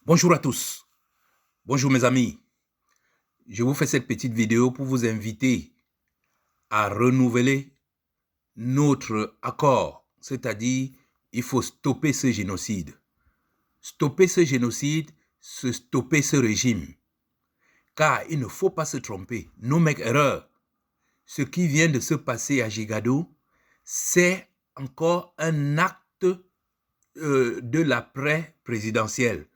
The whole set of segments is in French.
Bonjour à tous, bonjour mes amis. Je vous fais cette petite vidéo pour vous inviter à renouveler notre accord, c'est-à-dire il faut stopper ce génocide. Stopper ce génocide, c'est stopper ce régime. Car il ne faut pas se tromper, no make erreur. Ce qui vient de se passer à Gigado, c'est encore un acte de l'après-présidentiel.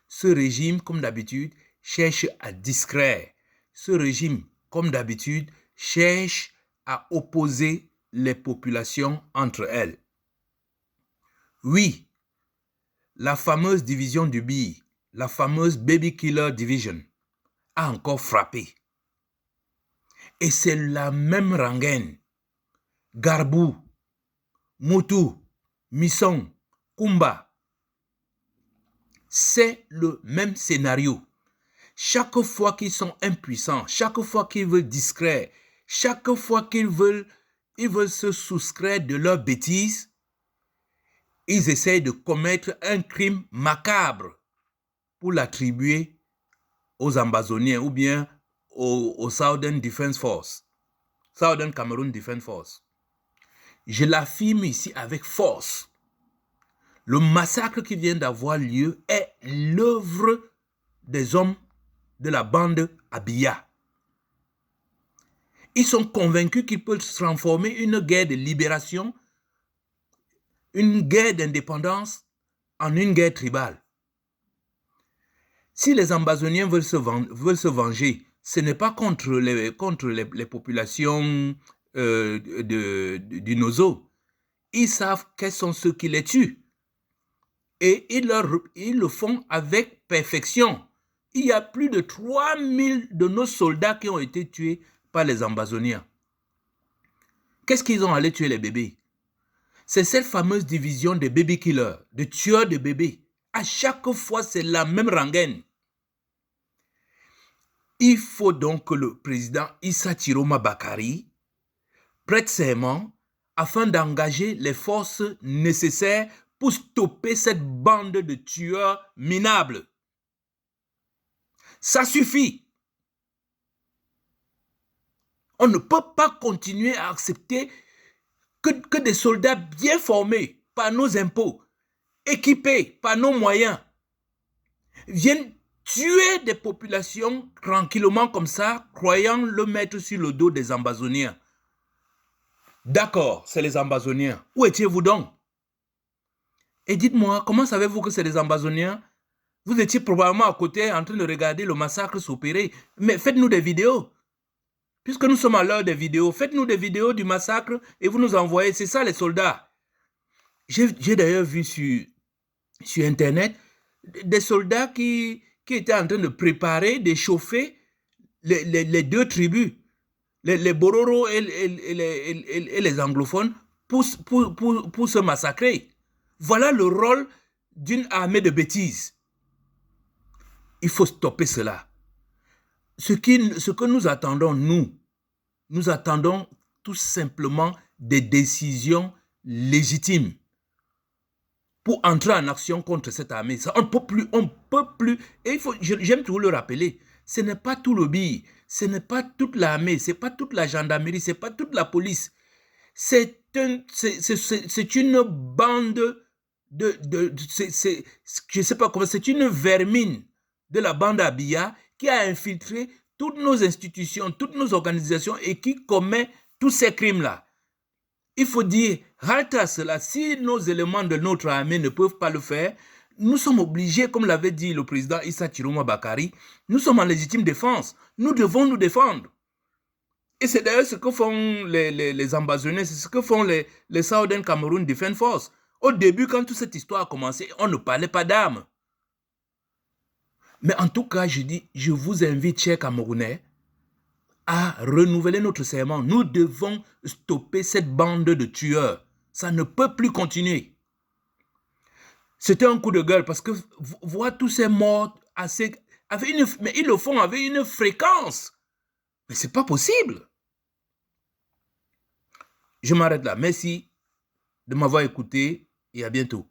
Ce régime, comme d'habitude, cherche à distraire. Ce régime, comme d'habitude, cherche à opposer les populations entre elles. Oui, la fameuse division du BI, la fameuse Baby Killer Division, a encore frappé. Et c'est la même rengaine. Garbou, Moutou, Misson, Kumba. C'est le même scénario. Chaque fois qu'ils sont impuissants, chaque fois qu'ils veulent distraire, chaque fois qu'ils veulent se soustraire de leurs bêtises, ils essayent de commettre un crime macabre pour l'attribuer aux Ambazoniens ou bien au Southern Defense Force, Southern Cameroon Defense Force. Je l'affirme ici avec force. Le massacre qui vient d'avoir lieu est l'œuvre des hommes de la bande Abia. Ils sont convaincus qu'ils peuvent transformer une guerre de libération, une guerre d'indépendance, en une guerre tribale. Si les Ambazoniens veulent se venger, ce n'est pas contre les populations du Nozo. Ils savent quels sont ceux qui les tuent. Et ils le font avec perfection. Il y a plus de 3000 de nos soldats qui ont été tués par les Ambazoniens. Qu'est-ce qu'ils ont allé tuer les bébés? C'est cette fameuse division des baby killers, de tueurs de bébés. À chaque fois, c'est la même rengaine. Il faut donc que le président Issa Chiroma Bakari prête serment afin d'engager les forces nécessaires pour stopper cette bande de tueurs minables. Ça suffit. On ne peut pas continuer à accepter que des soldats bien formés par nos impôts, équipés par nos moyens, viennent tuer des populations tranquillement comme ça, croyant le mettre sur le dos des Ambazoniens. D'accord, c'est les Ambazoniens. Où étiez-vous donc? Et dites-moi, comment savez-vous que c'est les Ambazoniens? Vous étiez probablement à côté en train de regarder le massacre s'opérer. Mais faites-nous des vidéos. Puisque nous sommes à l'heure des vidéos, faites-nous des vidéos du massacre et vous nous envoyez. C'est ça les soldats. J'ai d'ailleurs vu sur Internet des soldats qui étaient en train de préparer, d'échauffer les deux tribus, les Bororo et les anglophones, pour se massacrer. Voilà le rôle d'une armée de bêtises. Il faut stopper cela. Ce que nous attendons, nous attendons tout simplement des décisions légitimes pour entrer en action contre cette armée. Ça, on ne peut plus. Et j'aime toujours le rappeler, ce n'est pas tout le BI, ce n'est pas toute l'armée, ce n'est pas toute la gendarmerie, ce n'est pas toute la police. C'est une bande je ne sais pas comment, c'est une vermine de la bande Abia qui a infiltré toutes nos institutions, toutes nos organisations et qui commet tous ces crimes-là. Il faut dire, halte à cela, si nos éléments de notre armée ne peuvent pas le faire, nous sommes obligés, comme l'avait dit le président Issa Chiroma Bakari, nous sommes en légitime défense. Nous devons nous défendre. Et c'est d'ailleurs ce que font les Ambazoniens, c'est ce que font les Southern Cameroon Defense Force. Au début, quand toute cette histoire a commencé, on ne parlait pas d'armes. Mais en tout cas, je dis, je vous invite, chers Camerounais, à renouveler notre serment. Nous devons stopper cette bande de tueurs. Ça ne peut plus continuer. C'était un coup de gueule parce que voir tous ces morts mais ils le font avec une fréquence. Mais ce n'est pas possible. Je m'arrête là. Merci de m'avoir écouté et à bientôt.